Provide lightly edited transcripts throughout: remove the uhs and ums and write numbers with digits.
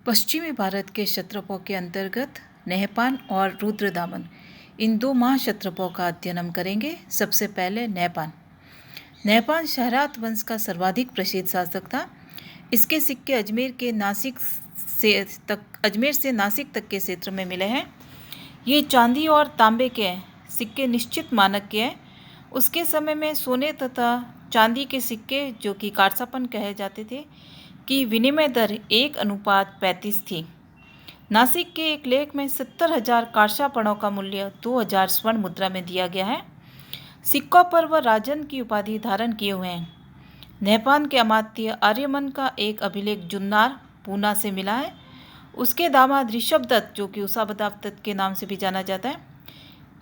पश्चिमी भारत के क्षत्रपों के अंतर्गत नहपान और रुद्रदामन इन दो महाक्षत्रपों का अध्ययन हम करेंगे। सबसे पहले नहपान। नहपान शहरात वंश का सर्वाधिक प्रसिद्ध शासक था। इसके सिक्के अजमेर से नासिक तक के क्षेत्र में मिले हैं। ये चांदी और तांबे के सिक्के निश्चित मानक के हैं। उसके समय में सोने तथा चांदी के सिक्के, जो कि कारसापन कहे जाते थे, की विनिमय दर 1:35 थी। नासिक के एक लेख में 70,000 कारसापणों का मूल्य 2,000 स्वर्ण मुद्रा में दिया गया है। सिक्कों पर वह राजन की उपाधि धारण किए हुए हैं। नहपान के अमात्य आर्यमन का एक अभिलेख जुन्नार पूना से मिला है। उसके दामाद ऋषभदत्त, जो कि उषाबदाप्तत के नाम से भी जाना जाता है,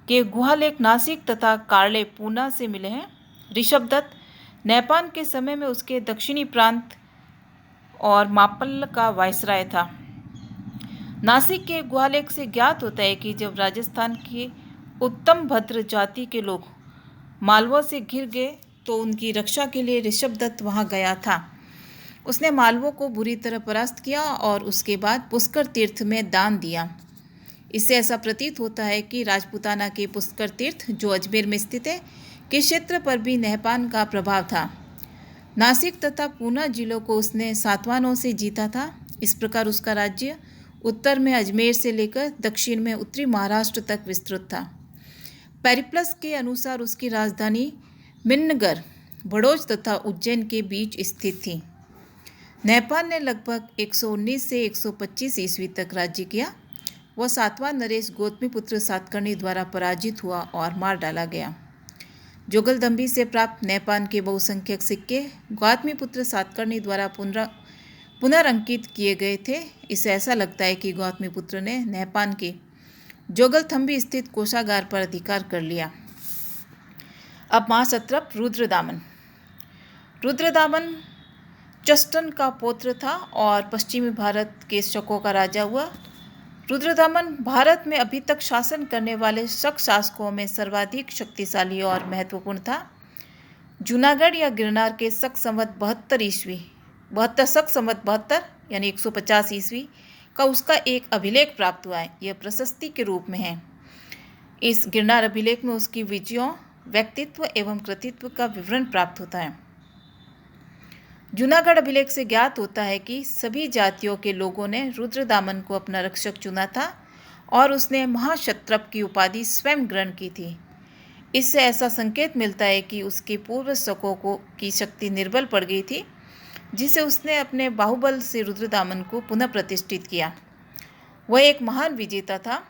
के गुहालेख नासिक तथा कार्ले पूना से मिले हैं। ऋषभदत्त नहपान के समय में उसके दक्षिणी प्रांत और मापल्ल का वायसराय था। नासिक के गुहालेख से ज्ञात होता है कि जब राजस्थान की उत्तम भद्र जाति के लोग मालवों से घिर गए तो उनकी रक्षा के लिए ऋषभदत्त वहां गया था। उसने मालवों को बुरी तरह परास्त किया और उसके बाद पुष्कर तीर्थ में दान दिया। इससे ऐसा प्रतीत होता है कि राजपूताना के पुष्कर तीर्थ, जो अजमेर में स्थित है, के क्षेत्र पर भी नहपान का प्रभाव था। नासिक तथा पूना जिलों को उसने सातवानों से जीता था। इस प्रकार उसका राज्य उत्तर में अजमेर से लेकर दक्षिण में उत्तरी महाराष्ट्र तक विस्तृत था। पेरिप्लस के अनुसार उसकी राजधानी मिन्नगर, भड़ोच तथा उज्जैन के बीच स्थित थी। नहपान ने लगभग 119 से 125 ईस्वी तक राज्य किया। वह सातवां नरेश गौतमीपुत्र सातकर्णी द्वारा पराजित हुआ और मार डाला गया। जोगलदंबी से प्राप्त नहपान के बहुसंख्यक सिक्के गौतमीपुत्र सातकर्णी द्वारा पुनरंकित किए गए थे। इससे ऐसा लगता है कि गौतमीपुत्र ने नहपान के जोगलथंबी स्थित कोषागार पर अधिकार कर लिया। अब महाक्षत्रप रुद्रदामन। रुद्रदामन चस्टन का पौत्र था और पश्चिमी भारत के शकों का राजा हुआ। रुद्रदामन भारत में अभी तक शासन करने वाले शक शासकों में सर्वाधिक शक्तिशाली और महत्वपूर्ण था। जूनागढ़ या गिरनार के शक संवत 72 यानी 150 ईस्वी का उसका एक अभिलेख प्राप्त हुआ है। यह प्रशस्ति के रूप में है। इस गिरनार अभिलेख में उसकी विजयों, व्यक्तित्व एवं कृतित्व का विवरण प्राप्त होता है। जूनागढ़ अभिलेख से ज्ञात होता है कि सभी जातियों के लोगों ने रुद्रदामन को अपना रक्षक चुना था और उसने महाक्षत्रप की उपाधि स्वयं ग्रहण की थी। इससे ऐसा संकेत मिलता है कि उसके पूर्व शकों की शक्ति निर्बल पड़ गई थी, जिसे उसने अपने बाहुबल से रुद्रदामन को पुनः प्रतिष्ठित किया। वह एक महान विजेता था।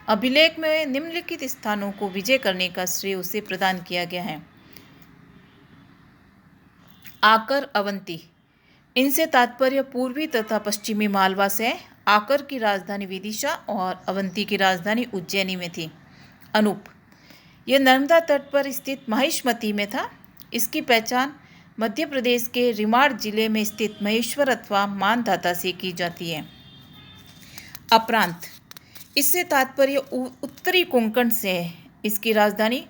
अभिलेख में निम्नलिखित स्थानों को विजय करने का श्रेय उसे प्रदान किया गया है। आकर, अवंती। इनसे तात्पर्य पूर्वी तथा पश्चिमी मालवा से। आकर की राजधानी विदिशा और अवंती की राजधानी उज्जैनी में थी। अनूप, यह नर्मदा तट पर स्थित महिष्मती में था। इसकी पहचान मध्य प्रदेश के रिमाड़ जिले में स्थित महेश्वर अथवा मानधाता से की जाती है। अप्रांत, इससे तात्पर्य उत्तरी कोंकण से है। इसकी राजधानी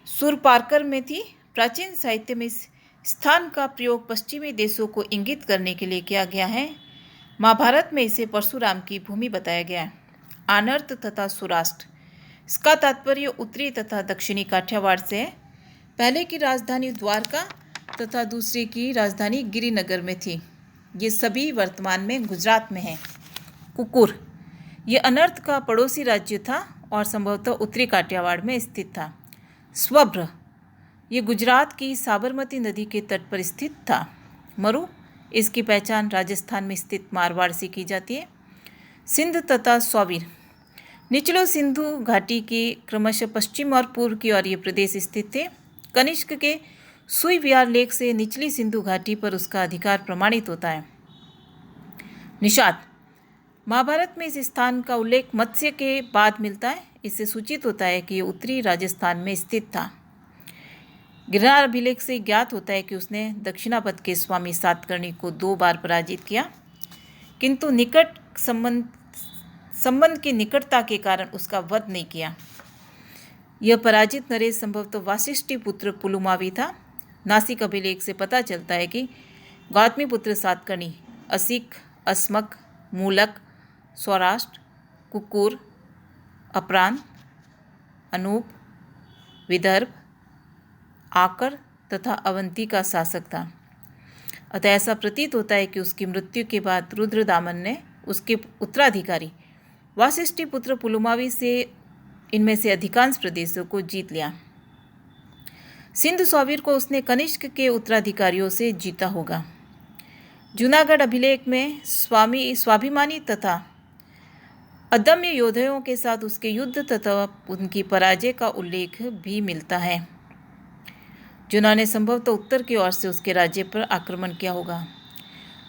सुरपारकर में थी। प्राचीन साहित्य में इस स्थान का प्रयोग पश्चिमी देशों को इंगित करने के लिए किया गया है। महाभारत में इसे परशुराम की भूमि बताया गया है। आनर्त तथा सुराष्ट्र, इसका तात्पर्य उत्तरी तथा दक्षिणी काठियावाड़ से है। पहले की राजधानी द्वारका तथा दूसरी की राजधानी गिरिनगर में थी। ये सभी वर्तमान में गुजरात में हैं। कुकुर, ये अनर्त का पड़ोसी राज्य था और संभवतः उत्तरी काठियावाड़ में स्थित था। स्वभ्र, ये गुजरात की साबरमती नदी के तट पर स्थित था। मरु, इसकी पहचान राजस्थान में स्थित मारवाड़ से की जाती है। सिंध तथा स्वावीर, निचलो सिंधु घाटी के क्रमशः पश्चिम और पूर्व की ओर ये प्रदेश स्थित थे। कनिष्क के सुई विहार लेख से निचली सिंधु घाटी पर उसका अधिकार प्रमाणित होता है। निषाद, महाभारत में इस स्थान का उल्लेख मत्स्य के बाद मिलता है। इससे सूचित होता है कि यह उत्तरी राजस्थान में स्थित था। गिरनार अभिलेख से ज्ञात होता है कि उसने दक्षिणापथ के स्वामी सातकर्णी को 2 बार पराजित किया, किंतु निकट संबंध की निकटता के कारण उसका वध नहीं किया। यह पराजित नरेश संभवतः वासिष्ठी पुत्र पुलुमावी था। नासिक अभिलेख से पता चलता है कि गौतमीपुत्र सातकर्णी असिक, अस्मक, मूलक, सौराष्ट्र, कुकुर, अपरांत, अनूप, विदर्भ, आकर तथा अवंती का शासक था। अतः ऐसा प्रतीत होता है कि उसकी मृत्यु के बाद रुद्रदामन ने उसके उत्तराधिकारी वासिष्ठीपुत्र पुलुमावी से इनमें से अधिकांश प्रदेशों को जीत लिया। सिंध सौवीर को उसने कनिष्क के उत्तराधिकारियों से जीता होगा। जूनागढ़ अभिलेख में स्वाभिमानी तथा अदम्य योद्धाओं के साथ उसके युद्ध तथा उनकी पराजय का उल्लेख भी मिलता है, जिन्होंने संभवतः उत्तर की ओर से उसके राज्य पर आक्रमण किया होगा।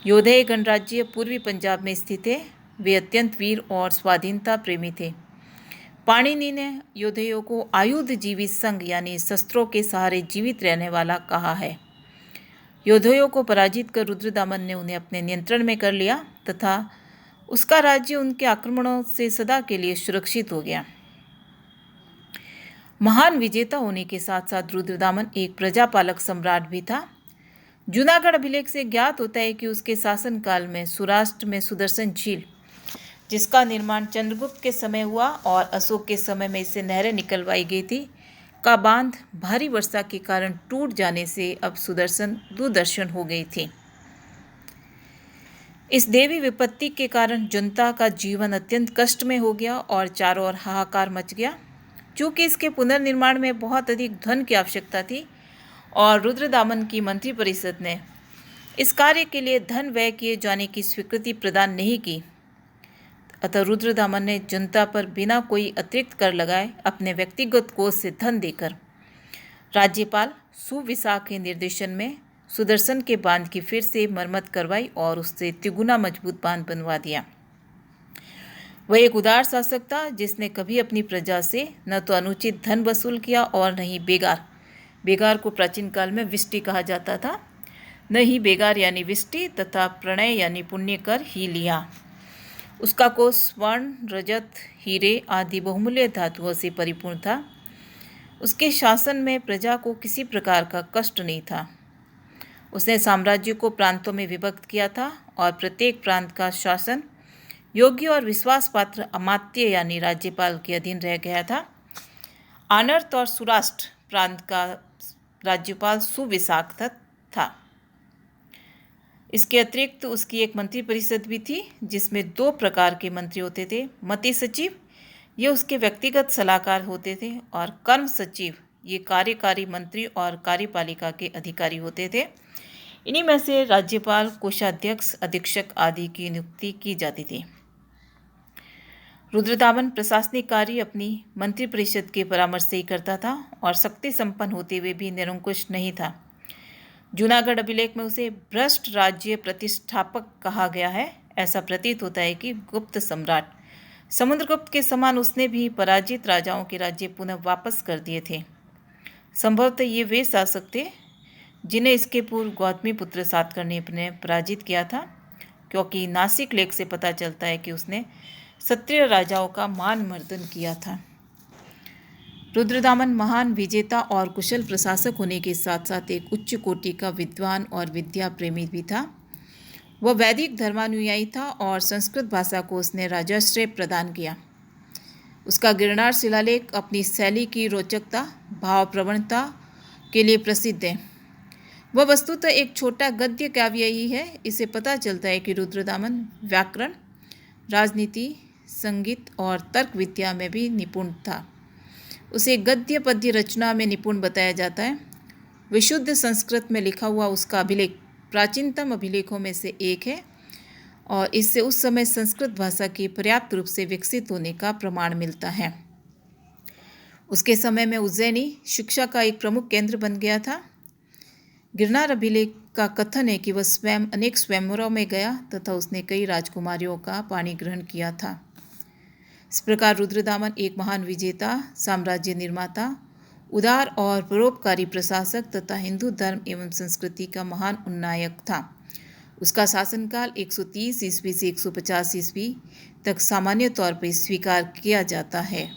योधेय गणराज्य पूर्वी पंजाब में स्थित है। वे अत्यंत वीर और स्वाधीनता प्रेमी थे। पाणिनि ने योधेयों को आयुध जीवी संघ यानी शस्त्रों के सहारे जीवित रहने वाला कहा है। योधेयों को पराजित कर रुद्रदामन ने उन्हें अपने नियंत्रण में कर लिया तथा उसका राज्य उनके आक्रमणों से सदा के लिए सुरक्षित हो गया। महान विजेता होने के साथ साथ रुद्रदामन एक प्रजापालक सम्राट भी था। जूनागढ़ अभिलेख से ज्ञात होता है कि उसके शासनकाल में सौराष्ट्र में सुदर्शन झील, जिसका निर्माण चंद्रगुप्त के समय हुआ और अशोक के समय में इससे नहरें निकलवाई गई थी, का बांध भारी वर्षा के कारण टूट जाने से अब सुदर्शन दुर्दर्शन हो गई थी। इस देवी विपत्ति के कारण जनता का जीवन अत्यंत कष्ट में हो गया और चारों ओर हाहाकार मच गया। चूँकि इसके पुनर्निर्माण में बहुत अधिक धन की आवश्यकता थी और रुद्रदामन की मंत्रिपरिषद ने इस कार्य के लिए धन व्यय किए जाने की स्वीकृति प्रदान नहीं की, अतः रुद्रदामन ने जनता पर बिना कोई अतिरिक्त कर लगाए अपने व्यक्तिगत कोष से धन देकर राज्यपाल सुविशाख के निर्देशन में सुदर्शन के बांध की फिर से मरम्मत करवाई और उससे तिगुना मजबूत बांध बनवा दिया। वह एक उदार शासक था जिसने कभी अपनी प्रजा से न तो अनुचित धन वसूल किया और न ही बेगार को प्राचीन काल में विष्टि कहा जाता था, न ही बेगार यानी विष्टि तथा प्रणय यानी पुण्य कर ही लिया। उसका कोष स्वर्ण, रजत, हीरे आदि बहुमूल्य धातुओं से परिपूर्ण था। उसके शासन में प्रजा को किसी प्रकार का कष्ट नहीं था। उसने साम्राज्य को प्रांतों में विभक्त किया था और प्रत्येक प्रांत का शासन योग्य और विश्वास पात्र अमात्य यानी राज्यपाल के अधीन रह गया था। आनर्त और सौराष्ट्र प्रांत का राज्यपाल सुविशाख था। इसके अतिरिक्त उसकी एक मंत्रिपरिषद भी थी जिसमें 2 प्रकार के मंत्री होते थे। मति सचिव ये उसके व्यक्तिगत सलाहकार होते थे और कर्म सचिव ये कार्यकारी मंत्री और कार्यपालिका के अधिकारी होते थे। इन्हीं में से राज्यपाल, कोषाध्यक्ष, अधीक्षक आदि की नियुक्ति की जाती थी। रुद्रदामन प्रशासनिक कार्य अपनी मंत्रिपरिषद के परामर्श से ही करता था और शक्ति संपन्न होते हुए भी निरंकुश नहीं था। जूनागढ़ अभिलेख में उसे भ्रष्ट राज्य प्रतिष्ठापक कहा गया है। ऐसा प्रतीत होता है कि गुप्त सम्राट समुद्रगुप्त के समान उसने भी पराजित राजाओं के राज्य पुनः वापस कर दिए थे। संभवतः ये वे शासक थे जिन्हें इसके पूर्व गौतमीपुत्र सातकर्णी ने अपने पराजित किया था, क्योंकि नासिक लेख से पता चलता है कि उसने क्षत्रिय राजाओं का मान मर्दन किया था। रुद्रदामन महान विजेता और कुशल प्रशासक होने के साथ साथ एक उच्च कोटि का विद्वान और विद्या प्रेमी भी था। वह वैदिक धर्मानुयायी था और संस्कृत भाषा को उसने राजाश्रय प्रदान किया। उसका गिरनार शिलालेख अपनी शैली की रोचकता, भाव प्रवणता के लिए प्रसिद्ध है। वह वस्तुतः एक छोटा गद्य काव्य ही है। इसे पता चलता है कि रुद्रदामन व्याकरण, राजनीति, संगीत और तर्क विद्या में भी निपुण था। उसे गद्य पद्य रचना में निपुण बताया जाता है। विशुद्ध संस्कृत में लिखा हुआ उसका अभिलेख प्राचीनतम अभिलेखों में से एक है और इससे उस समय संस्कृत भाषा की पर्याप्त रूप से विकसित होने का प्रमाण मिलता है। उसके समय में उज्जैनी शिक्षा का एक प्रमुख केंद्र बन गया था। गिरनार अभिलेख का कथन है कि वह स्वयं अनेक स्वयंवरों में गया तथा उसने कई राजकुमारियों का पाणी ग्रहण किया था। इस प्रकार रुद्रदामन एक महान विजेता, साम्राज्य निर्माता, उदार और परोपकारी प्रशासक तथा हिंदू धर्म एवं संस्कृति का महान उन्नायक था। उसका शासनकाल 130 ईस्वी से 150 ईस्वी तक सामान्य तौर पर स्वीकार किया जाता है।